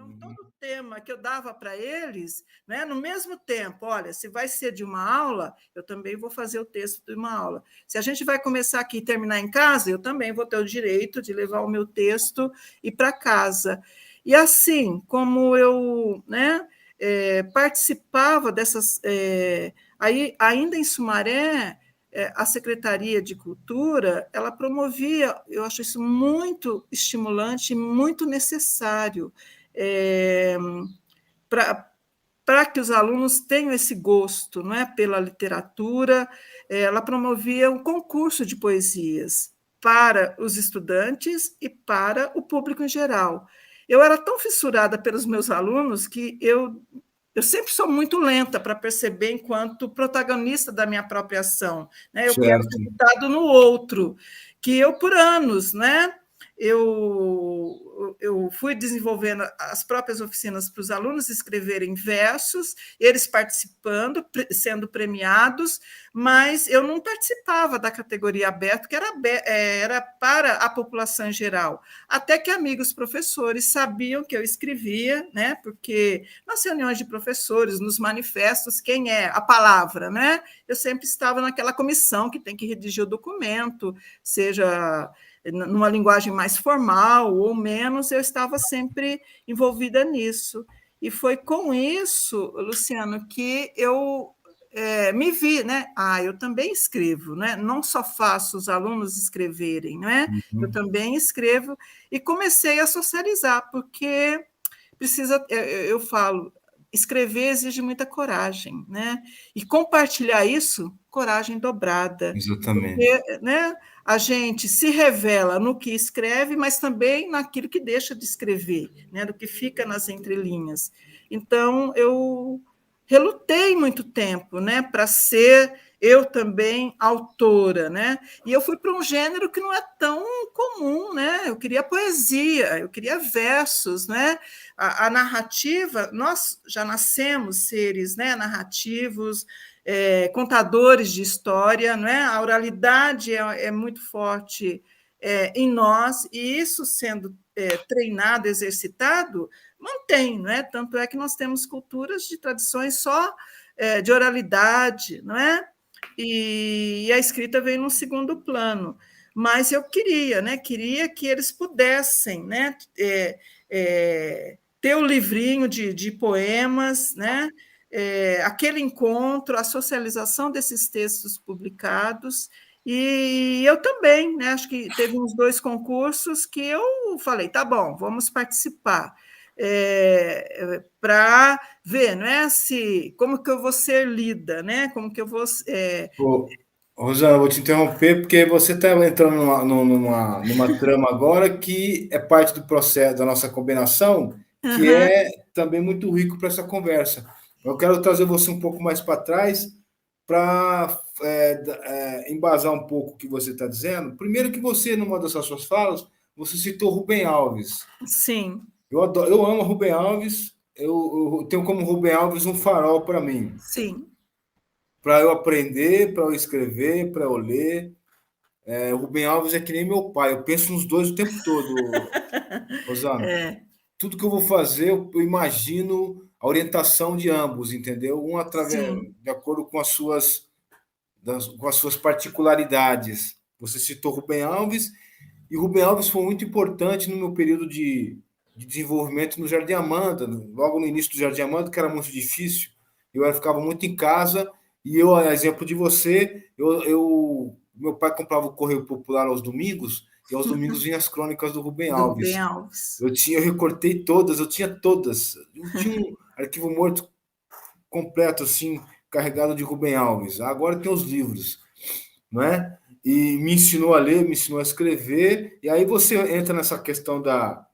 Então, todo Uhum. o tema que eu dava para eles, né, no mesmo tempo, olha, se vai ser de uma aula, eu também vou fazer o texto de uma aula. Se a gente vai começar aqui e terminar em casa, eu também vou ter o direito de levar o meu texto e para casa. E assim, como eu, né, participava dessas. Aí, ainda em Sumaré, a Secretaria de Cultura, ela promovia, eu acho isso muito estimulante, muito necessário, para que os alunos tenham esse gosto, não é, pela literatura. Ela promovia um concurso de poesias para os estudantes e para o público em geral. Eu era tão fissurada pelos meus alunos que eu sempre sou muito lenta para perceber enquanto protagonista da minha própria ação, né? Eu quero Certo. resultado no outro, que eu, por anos, né? Eu fui desenvolvendo as próprias oficinas para os alunos escreverem versos, eles participando, sendo premiados, mas eu não participava da categoria aberta, que era para a população em geral. Até que amigos professores sabiam que eu escrevia, né? Porque nas reuniões de professores, nos manifestos, quem é a palavra, né? Eu sempre estava naquela comissão que tem que redigir o documento, seja numa linguagem mais formal ou menos, eu estava sempre envolvida nisso. E foi com isso, Luciano, que eu me vi, né? Eu também escrevo, né? Não só faço os alunos escreverem, né? Eu Uhum. também escrevo e comecei a socializar, porque precisa, eu falo, escrever exige muita coragem, né? E compartilhar isso, coragem dobrada, Exatamente. porque, né, a gente se revela no que escreve, mas também naquilo que deixa de escrever, né, do que fica nas entrelinhas. Então, eu relutei muito tempo, né, para ser eu também autora, né? E eu fui para um gênero que não é tão comum, né? Eu queria poesia, eu queria versos, né? A narrativa, nós já nascemos seres, né, narrativos, contadores de história, não é? A oralidade é muito forte em nós, e isso sendo treinado, exercitado, mantém, não é? Tanto é que nós temos culturas de tradições só de oralidade, não é? E a escrita veio num segundo plano. Mas eu queria, né? Queria que eles pudessem, né? Ter o livrinho de poemas, né? Aquele encontro, a socialização desses textos publicados. E eu também, né? Acho que teve uns 2 concursos que eu falei, tá bom, vamos participar. Para ver, não é, se como que eu vou ser lida, né? Como que eu vou Ô, Rosana, eu vou te interromper porque você está entrando numa trama agora que é parte do processo da nossa combinação, que Aham, é também muito rico para essa conversa. Eu quero trazer você um pouco mais para trás para embasar um pouco o que você está dizendo. Primeiro que você, numa dessas suas falas, você citou Rubem Alves. sim, Eu amo Rubem Alves, eu tenho como Rubem Alves um farol para mim, sim, para eu aprender, para eu escrever, para eu ler. O Rubem Alves é que nem meu pai, eu penso nos dois o tempo todo, Rosana. é, Tudo que eu vou fazer, eu imagino a orientação de ambos, entendeu? Um através, sim, de acordo com as suas particularidades. Você citou Rubem Alves, e Rubem Alves foi muito importante no meu período de desenvolvimento no Jardim Amanda, logo no início do Jardim Amanda, que era muito difícil. Eu ficava muito em casa, e eu, a exemplo de você, meu pai comprava o Correio Popular aos domingos, e aos domingos vinha as crônicas do Rubem do Rubem Alves. Alves. Eu recortei todas, eu tinha todas. Eu tinha um arquivo morto completo, assim, carregado de Rubem Alves. Agora tem os livros, não é? E me ensinou a ler, me ensinou a escrever. E aí você entra nessa questão da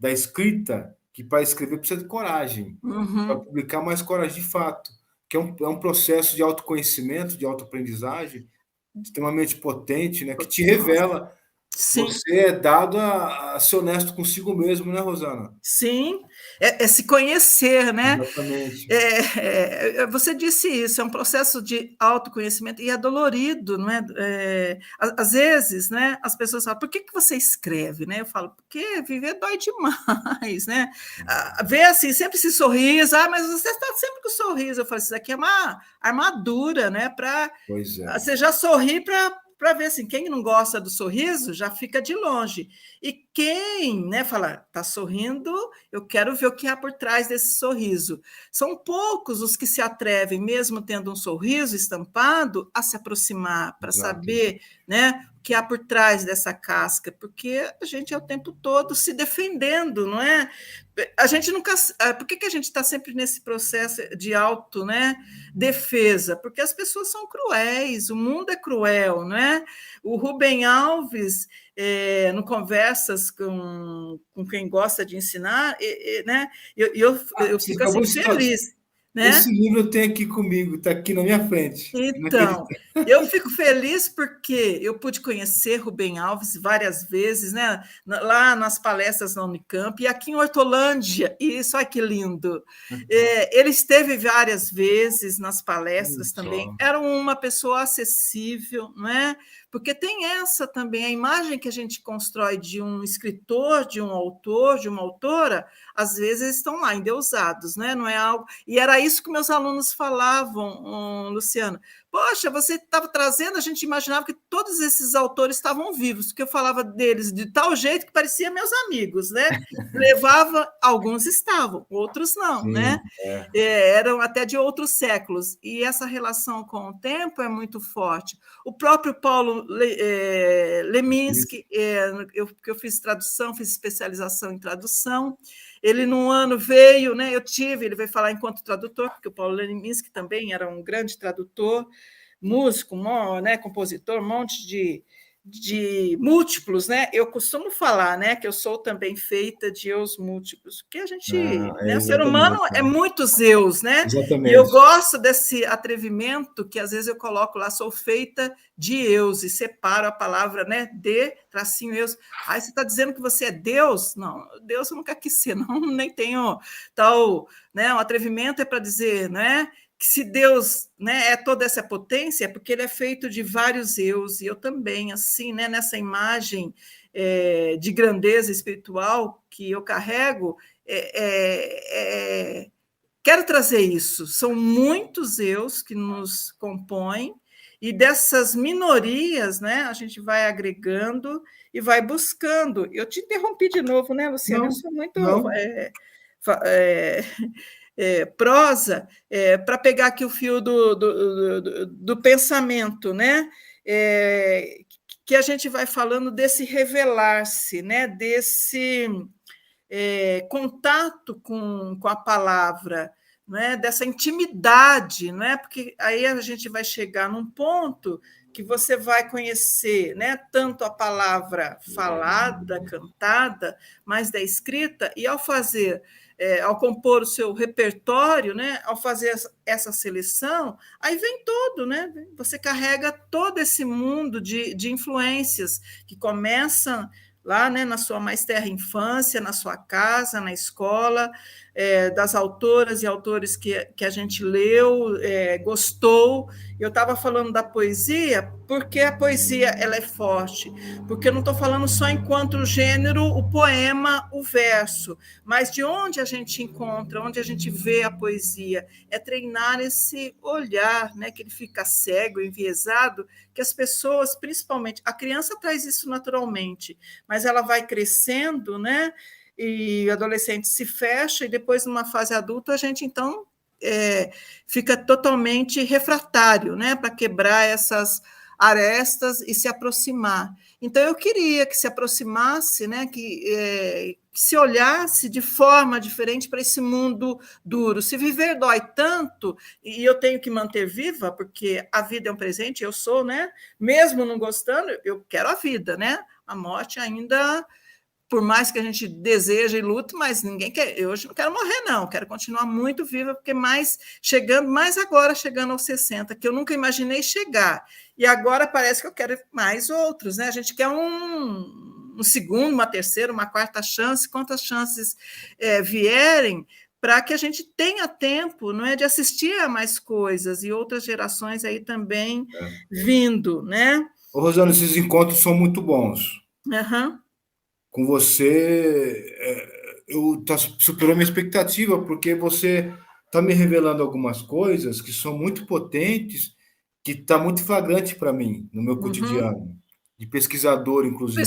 escrita, que para escrever precisa de coragem. Para Uhum. publicar, mais coragem de fato. Que é um processo de autoconhecimento, de autoaprendizagem, extremamente potente, né? Que te Nossa, revela. Sim. você é dado a ser honesto consigo mesmo, né, Rosana? Sim, é se conhecer, né? Exatamente. Você disse isso, é um processo de autoconhecimento e é dolorido, não é? Às vezes, né, as pessoas falam, por que você escreve? Né? Eu falo, porque viver dói demais, né? Ver assim, sempre esse sorriso, mas você está sempre com sorriso. Eu falo, isso aqui é uma armadura, né? Pois é. Você já sorri para ver assim, quem não gosta do sorriso já fica de longe. E quem, né, fala, está sorrindo, eu quero ver o que há por trás desse sorriso. São poucos os que se atrevem, mesmo tendo um sorriso estampado, a se aproximar para Exato. saber, né, o que há por trás dessa casca, porque a gente é o tempo todo se defendendo, não é? A gente nunca. Por que a gente está sempre nesse processo de auto, né, defesa? Porque as pessoas são cruéis, o mundo é cruel, não é? O Rubem Alves, no Conversas com quem gosta de ensinar, né, eu Você fico acabou assim de citar. feliz, Esse né? livro eu tenho aqui comigo, está aqui na minha frente. Não Então, acredito. eu fico feliz porque eu pude conhecer Rubem Alves várias vezes, né? Lá nas palestras na Unicamp e aqui em Hortolândia. E isso, olha que lindo! Ele esteve várias vezes nas palestras também. Só. Era uma pessoa acessível, não é? Porque tem essa também, a imagem que a gente constrói de um escritor, de um autor, de uma autora, às vezes estão lá endeusados, né? Não é algo. E era isso que meus alunos falavam, Luciano. Poxa, você estava trazendo, a gente imaginava que todos esses autores estavam vivos, porque eu falava deles de tal jeito que parecia meus amigos, né? Levava, alguns estavam, outros não, né? Sim, é. Eram até de outros séculos. E essa relação com o tempo é muito forte. O próprio Paulo Leminski, eu fiz tradução, fiz especialização em tradução. Ele, num ano, veio, né? Ele veio falar enquanto tradutor, porque o Paulo Leminski também era um grande tradutor, músico, né, compositor, um monte de múltiplos, né? Eu costumo falar, né, que eu sou também feita de eus múltiplos, porque a gente, É né, o ser humano exatamente. é muitos eus, né? E eu Exatamente. gosto desse atrevimento que às vezes eu coloco lá, sou feita de eus e separo a palavra, né, de tracinho eus. Aí você está dizendo que você é Deus? Não, Deus eu nunca quis ser, não, nem tenho tal, né? O atrevimento é para dizer, né? Que se Deus, né, é toda essa potência, é porque ele é feito de vários eus, e eu também, assim, né, nessa imagem de grandeza espiritual que eu carrego, quero trazer isso. São muitos eus que nos compõem, e dessas minorias, né, a gente vai agregando e vai buscando. Eu te interrompi de novo, né, Luciana? Eu Não, sou muito não. prosa, para pegar aqui o fio do pensamento, né? Que a gente vai falando desse revelar-se, né? Desse contato com a palavra, né? Dessa intimidade, né? Porque aí a gente vai chegar num ponto que você vai conhecer, né, tanto a palavra falada, cantada, mas da escrita, e ao fazer, ao compor o seu repertório, né, ao fazer essa seleção, aí vem todo, né? Você carrega todo esse mundo de influências que começam lá, né, na sua mais terra infância, na sua casa, na escola, das autoras e autores que a gente leu, gostou. Eu estava falando da poesia, porque a poesia ela é forte, porque eu não estou falando só enquanto gênero, o poema, o verso, mas de onde a gente encontra, onde a gente vê a poesia, é treinar esse olhar, né, que ele fica cego, enviesado, que as pessoas, principalmente, a criança traz isso naturalmente, mas ela vai crescendo, né? E o adolescente se fecha, e depois, numa fase adulta, a gente, então, fica totalmente refratário, né? Para quebrar essas arestas e se aproximar. Então, eu queria que se aproximasse, né? Que se olhasse de forma diferente para esse mundo duro. Se viver dói tanto, e eu tenho que manter viva, porque a vida é um presente, eu sou, né? Mesmo não gostando, eu quero a vida, né? A morte ainda por mais que a gente deseje e lute, mas ninguém quer. Eu hoje não quero morrer, não, quero continuar muito viva, porque mais agora, chegando aos 60, que eu nunca imaginei chegar. E agora parece que eu quero mais outros, né? A gente quer um segundo, uma terceira, uma quarta chance, quantas chances vierem, para que a gente tenha tempo, não é, de assistir a mais coisas e outras gerações aí também vindo, né? Ô, Rosana, esses encontros são muito bons. Uhum. Com você, superou minha expectativa, porque você está me revelando algumas coisas que são muito potentes, que está muito flagrante para mim, no meu cotidiano, de pesquisador, inclusive.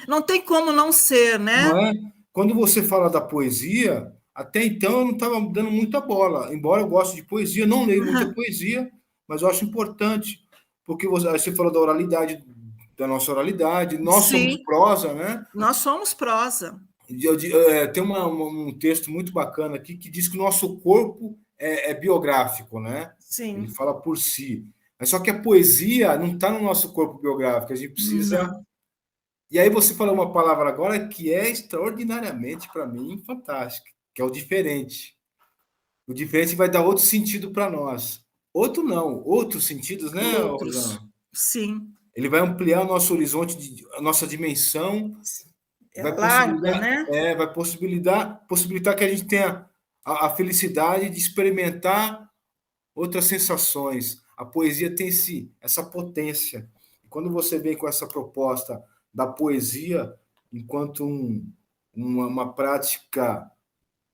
Não tem como não ser, Não né? é? Quando você fala da poesia, até então eu não estava dando muita bola, embora eu goste de poesia, não leio muita Uhum. poesia, mas eu acho importante, porque você falou da oralidade, da nossa oralidade, nós somos Sim, prosa, né? nós somos prosa. Tem um texto muito bacana aqui que diz que o nosso corpo é biográfico, né? Ele Sim, fala por si. Mas só que a poesia não está no nosso corpo biográfico, a gente precisa. não. E aí você falou uma palavra agora que é extraordinariamente, para mim, fantástica, que é o diferente. O diferente vai dar outro sentido para nós. Outro não, outros sentidos, né, Outros, Rosana? sim. Ele vai ampliar o nosso horizonte, a nossa dimensão. É larga, né? Possibilitar que a gente tenha a felicidade de experimentar outras sensações. A poesia tem essa potência. E quando você vem com essa proposta da poesia enquanto uma prática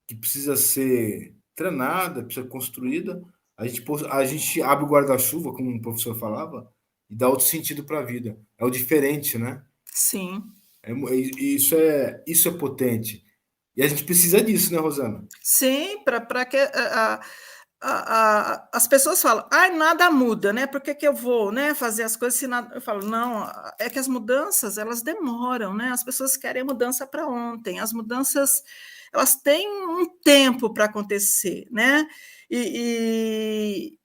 que precisa ser treinada, precisa ser construída, a gente abre o guarda-chuva, como o professor falava, e dá outro sentido para a vida. É o diferente, né? Sim. Isso é potente. E a gente precisa disso, né, Rosana? Sim, para que as pessoas falam, ai, nada muda, né? Por que, que eu vou, né, fazer as coisas se nada. Eu falo, não, é que as mudanças elas demoram, né? As pessoas querem mudança para ontem. As mudanças elas têm um tempo para acontecer, né? E,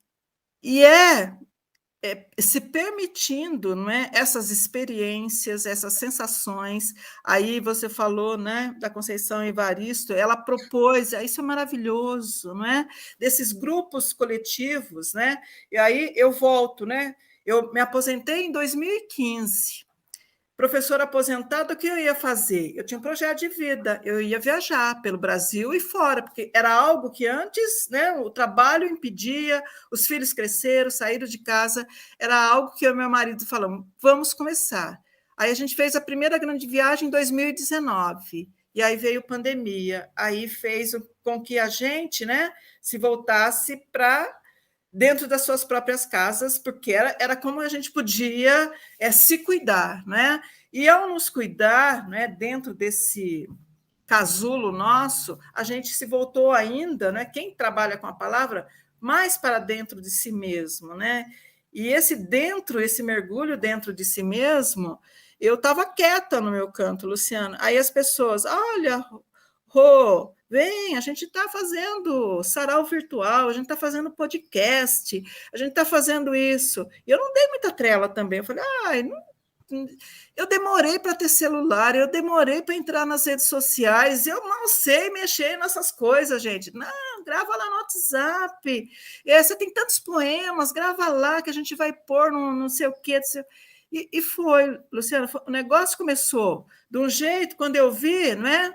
se permitindo, não é, essas experiências, essas sensações. Aí você falou, né, da Conceição Evaristo, ela propôs, isso é maravilhoso, não é? Desses grupos coletivos, né? E aí eu volto, né? Eu me aposentei em 2015. Professora aposentada, o que eu ia fazer? Eu tinha um projeto de vida, eu ia viajar pelo Brasil e fora, porque era algo que antes, né, o trabalho impedia, os filhos cresceram, saíram de casa, era algo que eu e meu marido falamos, vamos começar. Aí a gente fez a primeira grande viagem em 2019, e aí veio pandemia, aí fez com que a gente, né, se voltasse para dentro das suas próprias casas, porque era como a gente podia se cuidar, né? E ao nos cuidar, né, dentro desse casulo nosso, a gente se voltou ainda, né? Quem trabalha com a palavra, mais para dentro de si mesmo, né? E esse mergulho dentro de si mesmo, eu estava quieta no meu canto, Luciana. Aí as pessoas, olha, Rô, vem, a gente está fazendo sarau virtual, a gente está fazendo podcast, a gente está fazendo isso. E eu não dei muita trela também. Eu falei, eu demorei para ter celular, eu demorei para entrar nas redes sociais, eu não sei mexer nessas coisas, gente. Não, grava lá no WhatsApp. Você tem tantos poemas, grava lá que a gente vai pôr no não sei o quê. E foi, Luciana, o negócio começou de um jeito, quando eu vi, não é?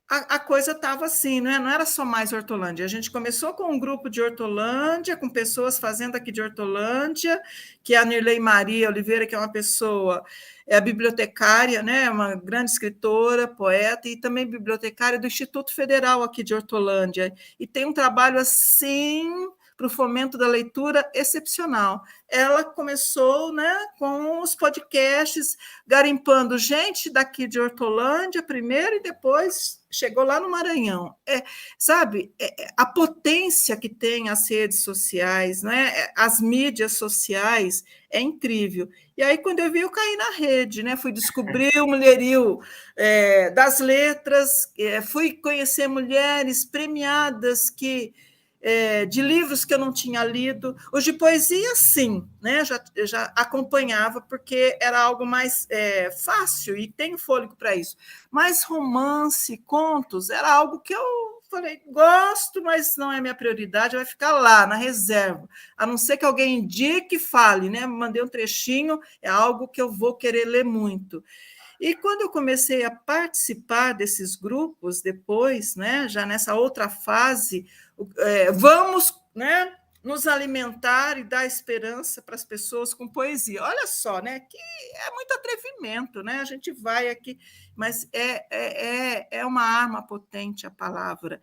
A coisa estava assim, né? Não era só mais Hortolândia. A gente começou com um grupo de Hortolândia, com pessoas fazendo aqui de Hortolândia, que é a Nirlei Maria Oliveira, que é uma pessoa, é a bibliotecária, né? Uma grande escritora, poeta, e também bibliotecária do Instituto Federal aqui de Hortolândia. E tem um trabalho assim para o fomento da leitura excepcional. Ela começou, né, com os podcasts, garimpando gente daqui de Hortolândia primeiro e depois chegou lá no Maranhão. Sabe, a potência que tem as redes sociais, né, as mídias sociais, é incrível. E aí, quando eu vi, eu caí na rede, né? Fui descobrir o mulherio das letras, fui conhecer mulheres premiadas que de livros que eu não tinha lido. Os de poesia, sim, né? Eu já acompanhava, porque era algo mais fácil e tenho fôlego para isso. Mas romance, contos, era algo que eu falei, gosto, mas não é minha prioridade, vai ficar lá, na reserva. A não ser que alguém indique e fale, né? Mandei um trechinho, é algo que eu vou querer ler muito. E quando eu comecei a participar desses grupos, depois, né, já nessa outra fase, vamos, né, nos alimentar e dar esperança para as pessoas com poesia. Olha só, né, que é muito atrevimento, né? A gente vai aqui, mas é uma arma potente a palavra.